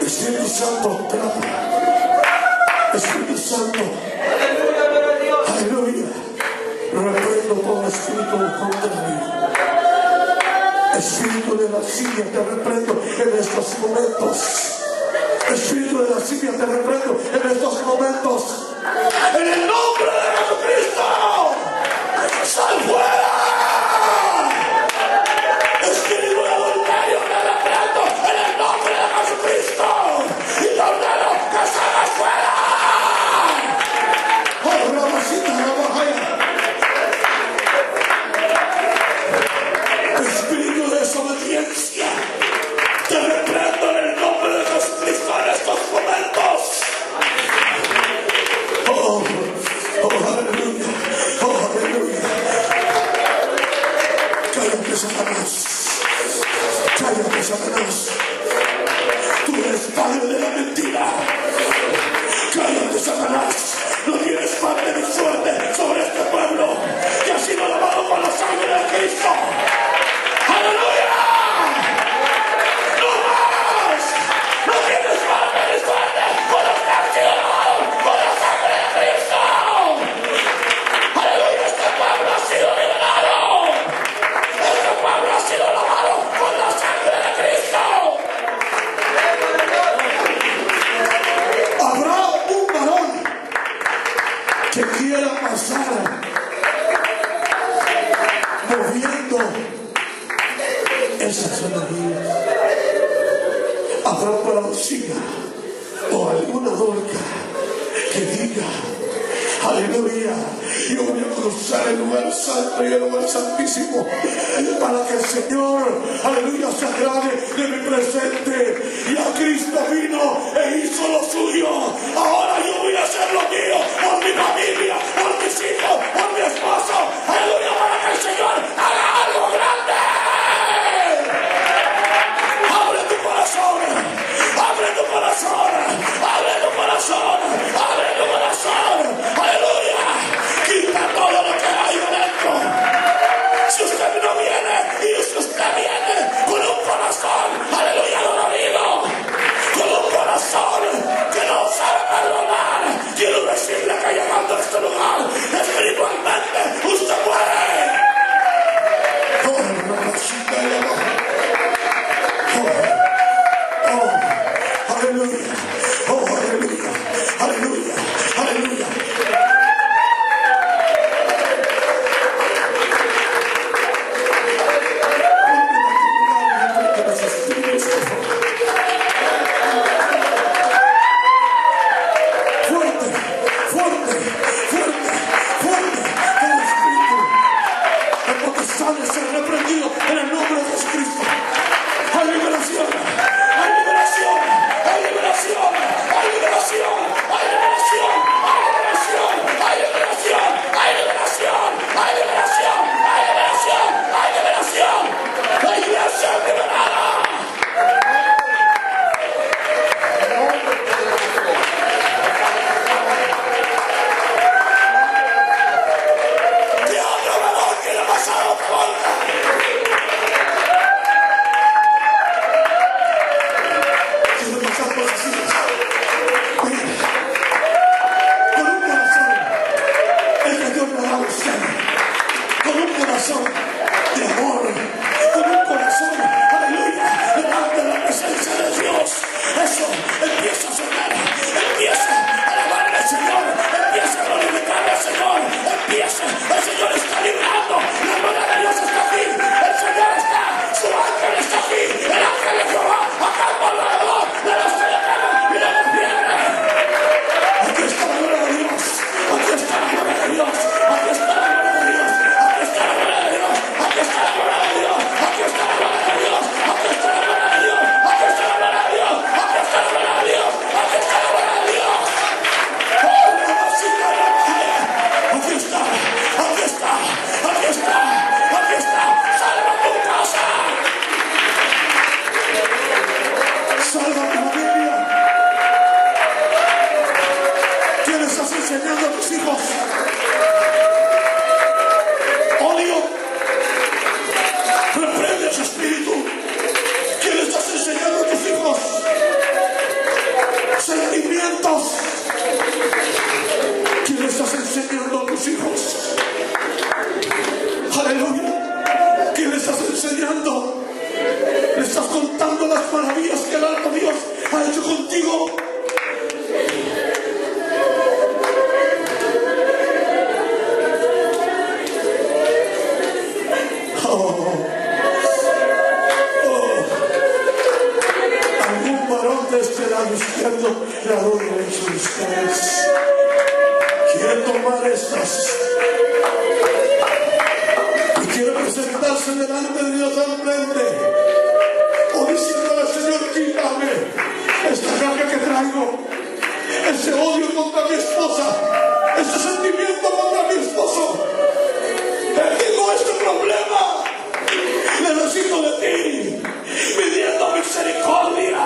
Espíritu Santo, Espíritu Santo, aleluya, reprendo todo espíritu contrario. Espíritu de la silla, te reprendo en estos momentos. Espíritu de la silla, te reprendo en estos momentos. En el nombre de Jesucristo, ¡sal fuera! Espíritu de adulterio, te reprendo en el nombre de Jesucristo. Y te ordeno que salgas fuera. ¡Oh, Ramasita, Ramajaya! Espíritu de desobediencia, te reprendo en el nombre de Jesucristo en estos momentos. Oh, aleluya, aleluya. Cállate, Satanás. Cállate, Satanás. Tú eres padre de la mentira. Cállate, Satanás. No tienes parte ni suerte sobre este pueblo que ha sido lavado con la sangre de Cristo. ¡Aleluya! ¡No más! ¡No tienes parte ni suerte con los que han sido lavados con la sangre de Cristo! ¡Aleluya! Este pueblo ha sido liberado. Este pueblo ha sido lavado con la sangre de Cristo. Habrá un varón que quiera pasar moviendo esas energías. Habrá una vecina o alguna dorca que diga, aleluya, yo voy a cruzar el lugar santo y el lugar santísimo para que el Señor, aleluya, se agrade de mi presente. Y a Cristo vino e hizo lo suyo. Ahora yo voy a hacer lo mío por mi familia, por mis hijos, por mi esposo, aleluya, para que el Señor haga algo grande. Abre tu corazón, abre tu corazón, abre tu corazón, abre tu corazón, aleluya. Quita todo lo que hay dentro. Si usted no viene, y si usted viene con un corazón, aleluya, dolorido, con un corazón que no sabe lado izquierdo, lado derecho de ustedes. Quiere tomar estas y quiere presentarse delante de Dios al frente, o diciéndole: Señor, quítame esta carga que traigo, ese odio contra mi esposa, ese sentimiento contra mi esposo. Tengo este problema, necesito de ti, pidiendo misericordia.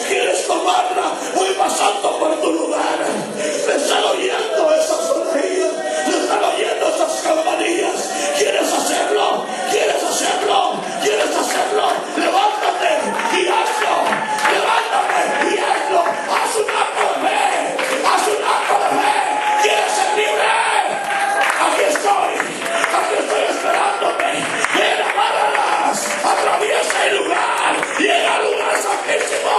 ¿Quieres tomarla? Voy pasando por tu lugar. Me están oyendo esas orejas, me están oyendo esas campanillas. ¿Quieres hacerlo? ¿Quieres hacerlo? ¿Quieres hacerlo? Levántate y hazlo. Levántate y hazlo. Haz un acto de fe. Haz un acto de fe. ¿Quieres ser libre? Aquí estoy esperándote. Ven, agárralas, atraviesa el lugar, llega al lugar santísimo.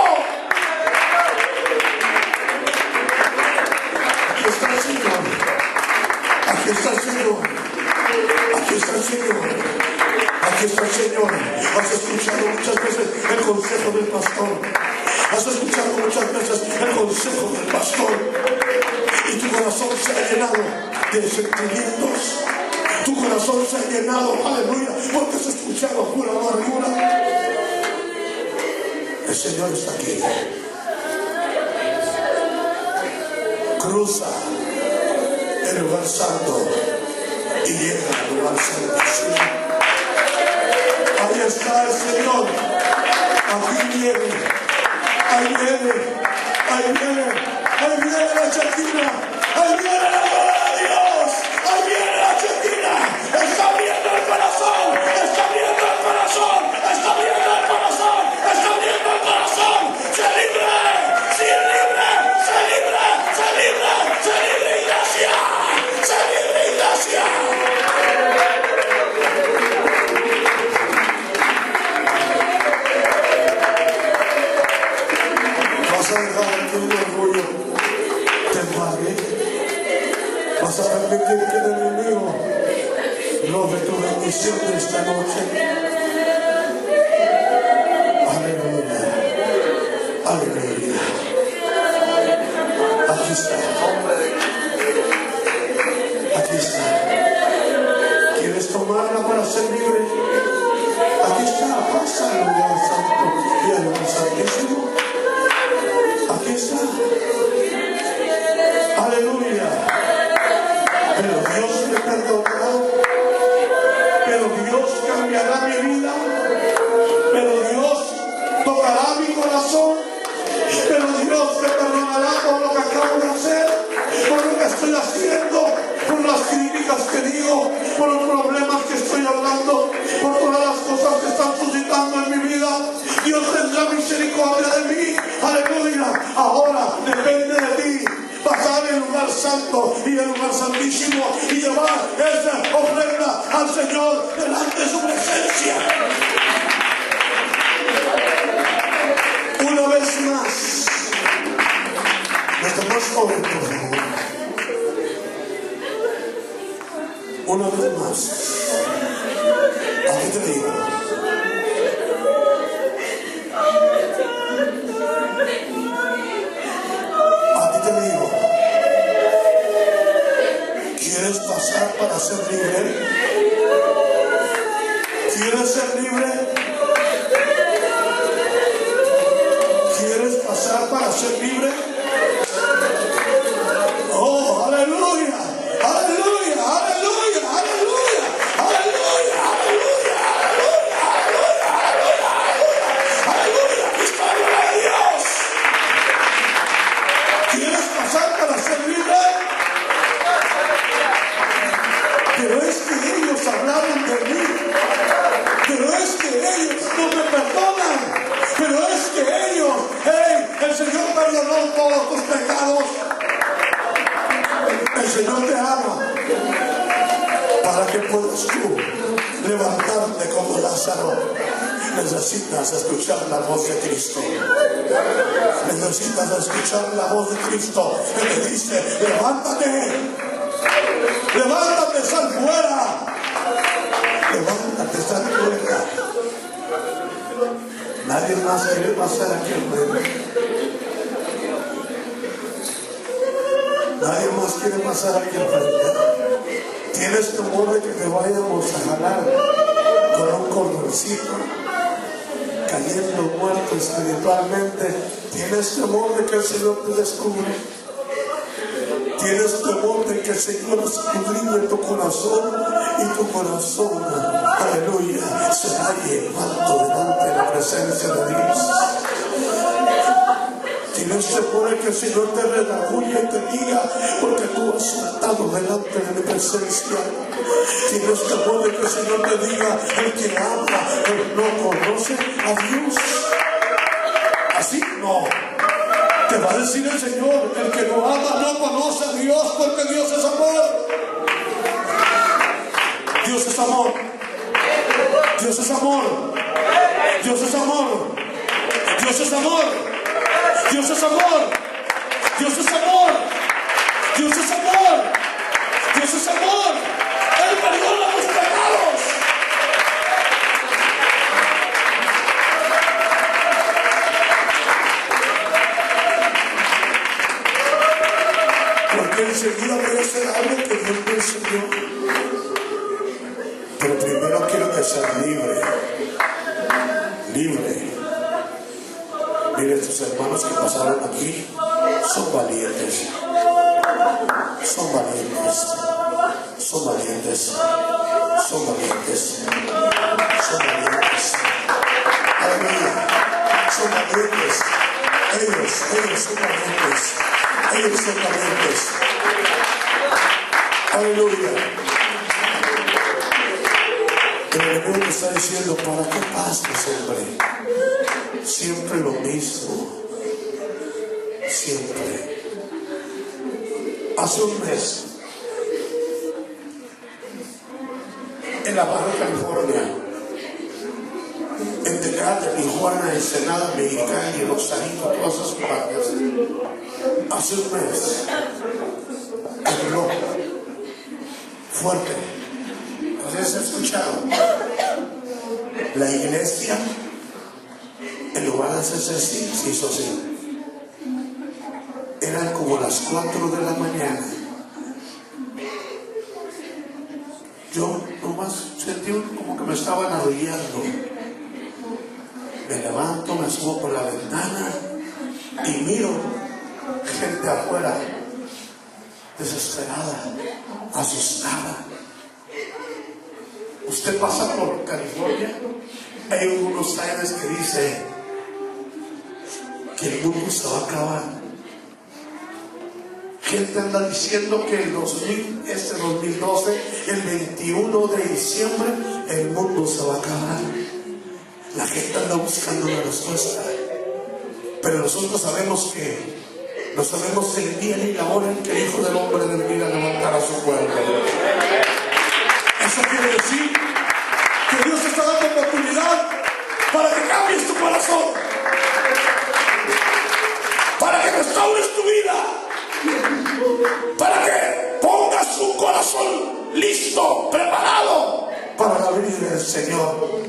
Aquí está el Señor, aquí está el Señor, aquí está el Señor, aquí está el Señor. Has escuchado muchas veces el consejo del pastor, has escuchado muchas veces el consejo del pastor, y tu corazón se ha llenado de sentimientos. Tu corazón se ha llenado, aleluya, porque has escuchado pura amargura. El Señor está aquí. Cruza el lugar santo y llega al lugar santísimo. Ahí está el Señor. Aquí viene. Ahí viene. Ahí viene. Ahí viene la Shekinah. Ahí viene la gloria de Dios. Ahí viene la Shekinah. Está abriendo el corazón. Está abriendo el corazón. Está abriendo el corazón. Está abriendo el corazón. ¡Se libre! ¡Se libre! ¡Se libre! ¡Se libre! ¡Se libre, iglesia! ¡Se libre, iglesia! Vas a dejar que el orgullo te embargue. Vas a permitir que el enemigo robe tu bendición de esta noche. Aleluya. Aleluya. Aquí está. Aquí está. ¿Quieres tomarla para ser libre? Aquí está. Pasa al lugar santo y al lugar santísimo. Aquí está. Aleluya. Pero Dios me perdonará. Pero Dios cambiará mi vida. Pero Dios tocará mi corazón. Pero Dios me perdonará por lo que acabo de hacer, por lo que estoy haciendo, por las críticas que digo, por los problemas que estoy hablando, por todas las cosas que están suscitando en mi vida. Dios tendrá misericordia de mí. Aleluya. Ahora depende de ti pasar el lugar santo y el lugar santísimo y llevar esa ofrenda al Señor delante de su presencia. Una vez más, nuestro más joven, por favor. Una vez más, aquí te digo. ¿Quieres pasar para ser libre? ¿Quieres ser libre? ¿Quieres pasar para ser libre? Oh, aleluya, aleluya, aleluya, aleluya, aleluya, aleluya, aleluya, aleluya, aleluya, aquí está la gloria de Dios. ¿Quieres pasar para ser libre? Pero es que ellos hablaron de mí, pero es que ellos no me perdonan, pero es que ellos, el Señor perdonó todos tus pecados. El Señor te ama para que puedas tú levantarte como Lázaro. Necesitas escuchar la voz de Cristo. Necesitas escuchar la voz de Cristo que te dice: levántate. Levántate, sal fuera. Levántate, sal fuera. Nadie más quiere pasar aquí al medio. Nadie más quiere pasar aquí al frente. Tienes temor de que te vayamos a jalar con un cordoncito, cayendo muerto espiritualmente. Tienes temor de que el Señor te descubra. Tienes temor de que el Señor escudriñe tu corazón y tu corazón, aleluya, se halle manto delante de la presencia de Dios. Tienes temor de que el Señor te redarguye y te diga, porque tú has soltado delante de mi presencia. Tienes temor de que el Señor te diga, el que ama pero no conoce a Dios. Así no. Te va a decir el Señor, el que no ama no conoce a Dios, porque Dios es amor. Dios es amor. Dios es amor. Dios es amor. Dios es amor. Dios es amor. Dios es amor. Dios es amor. Dios es amor. Él perdona los pecados. Porque enseguida voy a hacer algo que Dios me enseñó. Pero primero quiero que seas libre. Libre. Mire, estos hermanos que pasaron aquí son valientes. Son valientes. Son valientes. Son valientes. Son valientes. Aleluya. Son valientes. Ellos son valientes. Ellos son valientes. Aleluya. El enemigo te está diciendo, ¿para qué pasas, hombre? Siempre lo mismo. Siempre. Hace un mes, en La Baja California, en Tecate, Tijuana, Ensenada, Mexicali, Rosarito, todas esas partes, hace un mes, tembló fuerte. ¿Ustedes han escuchado? La iglesia, en lugar de hacerse así, se hizo así. Eran como las 4 de la mañana. Yo nomás sentí como que me estaban arrullando. Me levanto, me subo por la ventana y miro gente afuera, desesperada, asustada. Usted pasa por California, hay unos aires que dice que el mundo se va a acabar. Gente anda diciendo que el 2012, el 21 de diciembre, el mundo se va a acabar. La gente anda buscando una respuesta. Pero nosotros sabemos que no sabemos el día ni la hora en que el Hijo del Hombre debe venir a levantar a su pueblo. Eso quiere decir que Dios te está dando oportunidad para que cambies tu corazón, para que restaures tu vida, para que pongas tu corazón listo, preparado para la venida del Señor.